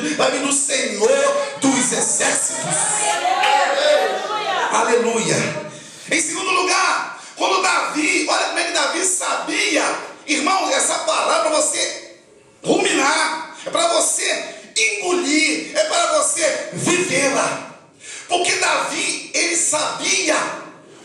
ungido, vai vir do Senhor dos exércitos. Aleluia. Em segundo lugar, quando Davi, olha como é que Davi sabia, irmão, essa palavra é para você ruminar, é para você engolir, é para você vivê-la. Porque Davi, ele sabia,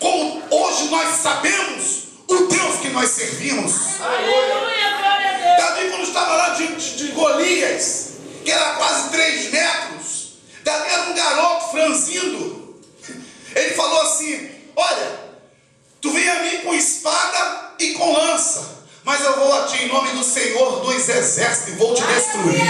como hoje nós sabemos, o Deus que nós servimos. Aleluia, glória a Deus. Davi, quando estava lá de Golias, que era quase 3 metros, Davi era um garoto franzindo. Ele falou assim: olha, tu vem a mim com espada e com lança, mas eu vou a ti em nome do Senhor dos exércitos e vou te destruir.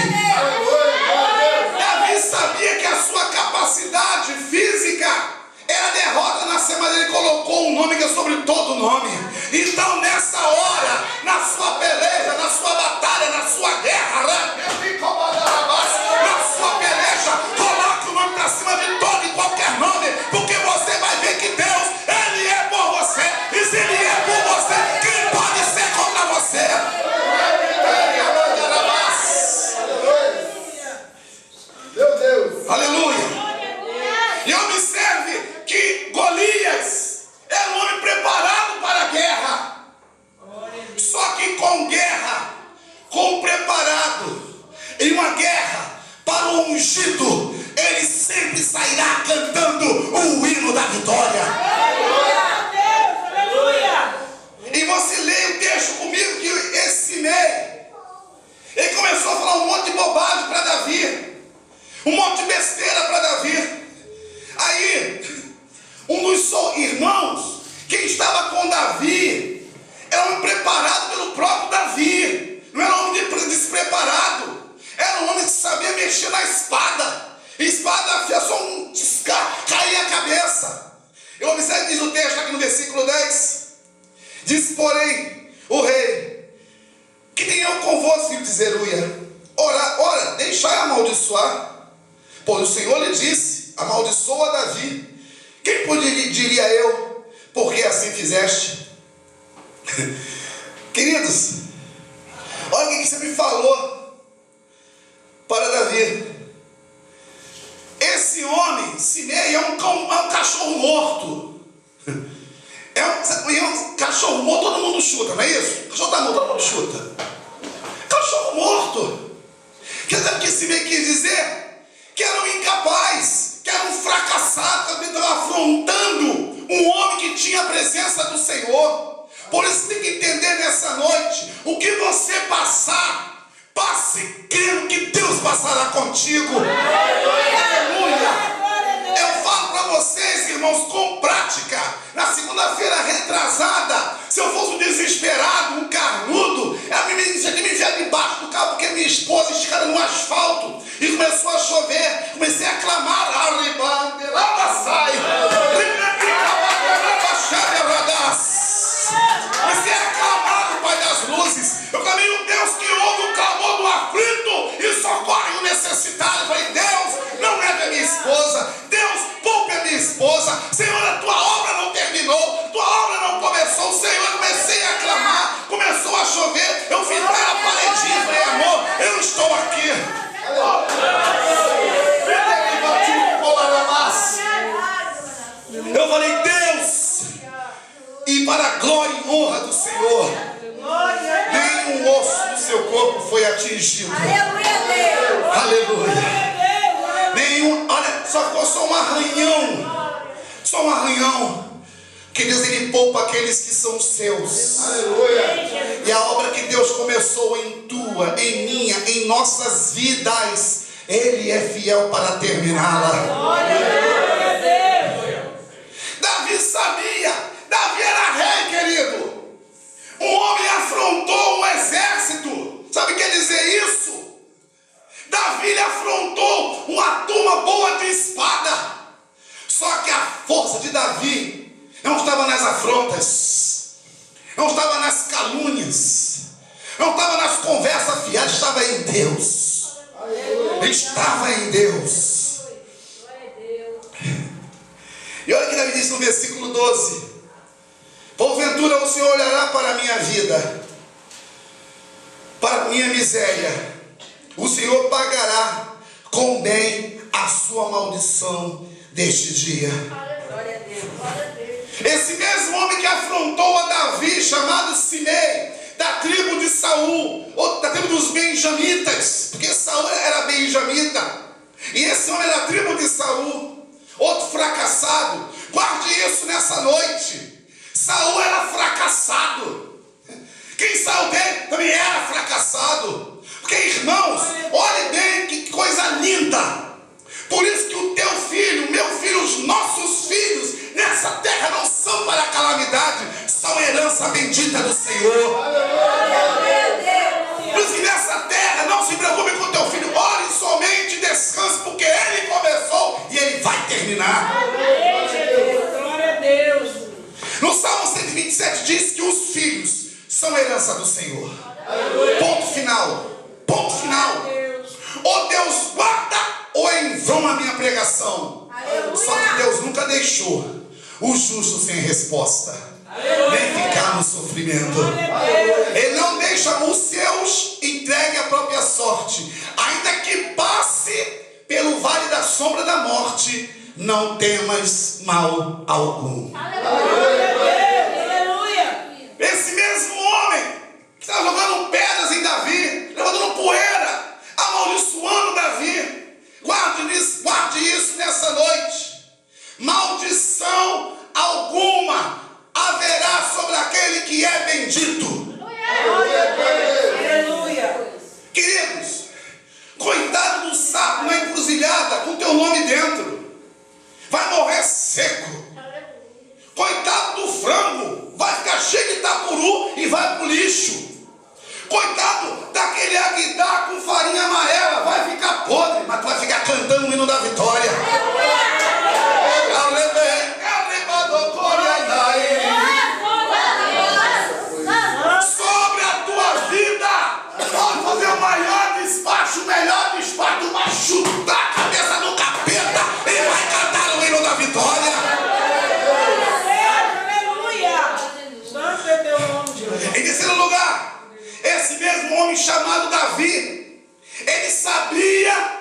Davi sabia que a sua capacidade física era derrota na semana. Ele colocou um nome que é sobre todo nome. Então nessa hora, na sua peleja, na sua batalha, na sua guerra, na sua peleja, coloque o nome para cima de todo e qualquer nome, porque você vai ver que Deus, Ele é por você, e se Ele é por você, quem pode ser contra você? Meu Deus. Aleluia. E observe que Golias era um homem preparado para a guerra. Só que com guerra, com preparado, em uma guerra para o ungido, ele sempre sairá cantando o hino da vitória. Aleluia. E você lê o texto comigo que esse Simei, ele começou a falar um monte de bobagem para Davi, um monte de besteira para Davi. Aí, um dos irmãos que estava com Davi era um preparado pelo próprio Davi, não era um homem despreparado, era um homem que sabia mexer na espada. Espada fez só um descar, caía a cabeça. Eu observo, diz o texto aqui no versículo 10: diz, porém, o rei: que tenha eu convosco, filho de Zeruia, ora, deixai amaldiçoar, pois o Senhor lhe disse: amaldiçoa Davi. Quem diria eu, porque assim fizeste? Queridos, olha o que você me falou para Davi. Esse homem, Simei, é um cachorro morto. É um cachorro morto, todo mundo chuta, não é isso? O cachorro está morto, todo mundo chuta. Cachorro morto. Quer dizer o que Simei quis dizer? Que era um incapaz, que era um fracassado, que estava afrontando um homem que tinha a presença do Senhor. Por isso tem que entender nessa noite, o que você passar, passe crendo que Deus passará contigo. Aleluia! Eu falo para vocês, irmãos, com prática. Na segunda-feira retrasada, se eu fosse um desesperado, um carnudo, ela me enfiar debaixo do carro porque minha esposa esticada no asfalto e começou a chover. Comecei a clamar: comecei a clamar no Pai das Luzes. Eu clamei: o Deus que ouve o clamor do aflito e socorre o necessitado. Eu falei: Deus, não leve a minha esposa. Deus, poupe a minha esposa. Senhor, a tua obra não terminou, tua obra não começou. Senhor, eu comecei a clamar, começou a chover. Eu fui para a paredinha e falei: amor, eu estou aqui. Eu falei: Deus, e para a glória e honra do Senhor, nenhum osso do seu corpo foi atingido. Aleluia. Nenhum, olha, só ficou só um arranhão. Só um arranhão. Que Deus, Ele poupa aqueles que são seus. Aleluia. E a obra que Deus começou em tua, em minha, em nossas vidas, Ele é fiel para terminá-la. Davi sabia. Davi era rei, querido. Um homem afrontou um exército. Sabe o que quer dizer isso? Davi lhe afrontou uma turma boa de espada. Só que a força de Davi não estava nas afrontas, não estava nas calúnias, não estava nas conversas fiadas, estava em Deus. Estava em Deus. E olha o que Davi diz no versículo 12: porventura o Senhor olhará para a minha vida, para a minha miséria, o Senhor pagará com bem a sua maldição deste dia. Glória a Deus. Glória a Deus. Esse mesmo homem que afrontou a Davi, chamado Simei, da tribo de Saul, ou da tribo dos benjamitas, porque Saul era benjamita, e esse homem era da tribo de Saul, outro fracassado. Guarde isso nessa noite. Saul era fracassado. Quem saiu dele também era fracassado. Porque, irmãos, olhe bem que coisa linda. Por isso que o teu filho, o meu filho, os nossos filhos nessa terra não são para a calamidade, são herança bendita do Senhor. Por isso que nessa terra não se preocupe com o teu filho, ore somente, descanse, porque ele começou e ele vai terminar. Glória a Deus. No Salmo 127 diz que os filhos são herança do Senhor. Ponto final. Ponto final. Ou Deus guarda, ou é em vão a minha pregação. Só que Deus nunca deixou o justo sem resposta, nem ficar no sofrimento. Ele não deixa os seus entregue à própria sorte. Ainda que passe pelo vale da sombra da morte, não temas mal algum. Esse mesmo homem que estava jogando pedras em Davi, levantando poeira, amaldiçoando Davi, guarde isso nessa noite. Maldição alguma haverá sobre aquele que é bendito. Aleluia. Queridos, coitado do sapo na encruzilhada com teu nome dentro, vai morrer seco. Coitado do frango, vai ficar cheio de tapuru e vai pro lixo. Coitado daquele aguidar com farinha amarela, vai ficar podre, mas tu vai ficar cantando o hino da vitória. Sobre a tua vida, pode fazer o maior despacho, o melhor despacho, vai chutar a cabeça do capeta e vai cantar o hino da vitória. Em terceiro lugar, esse mesmo homem chamado Davi, ele sabia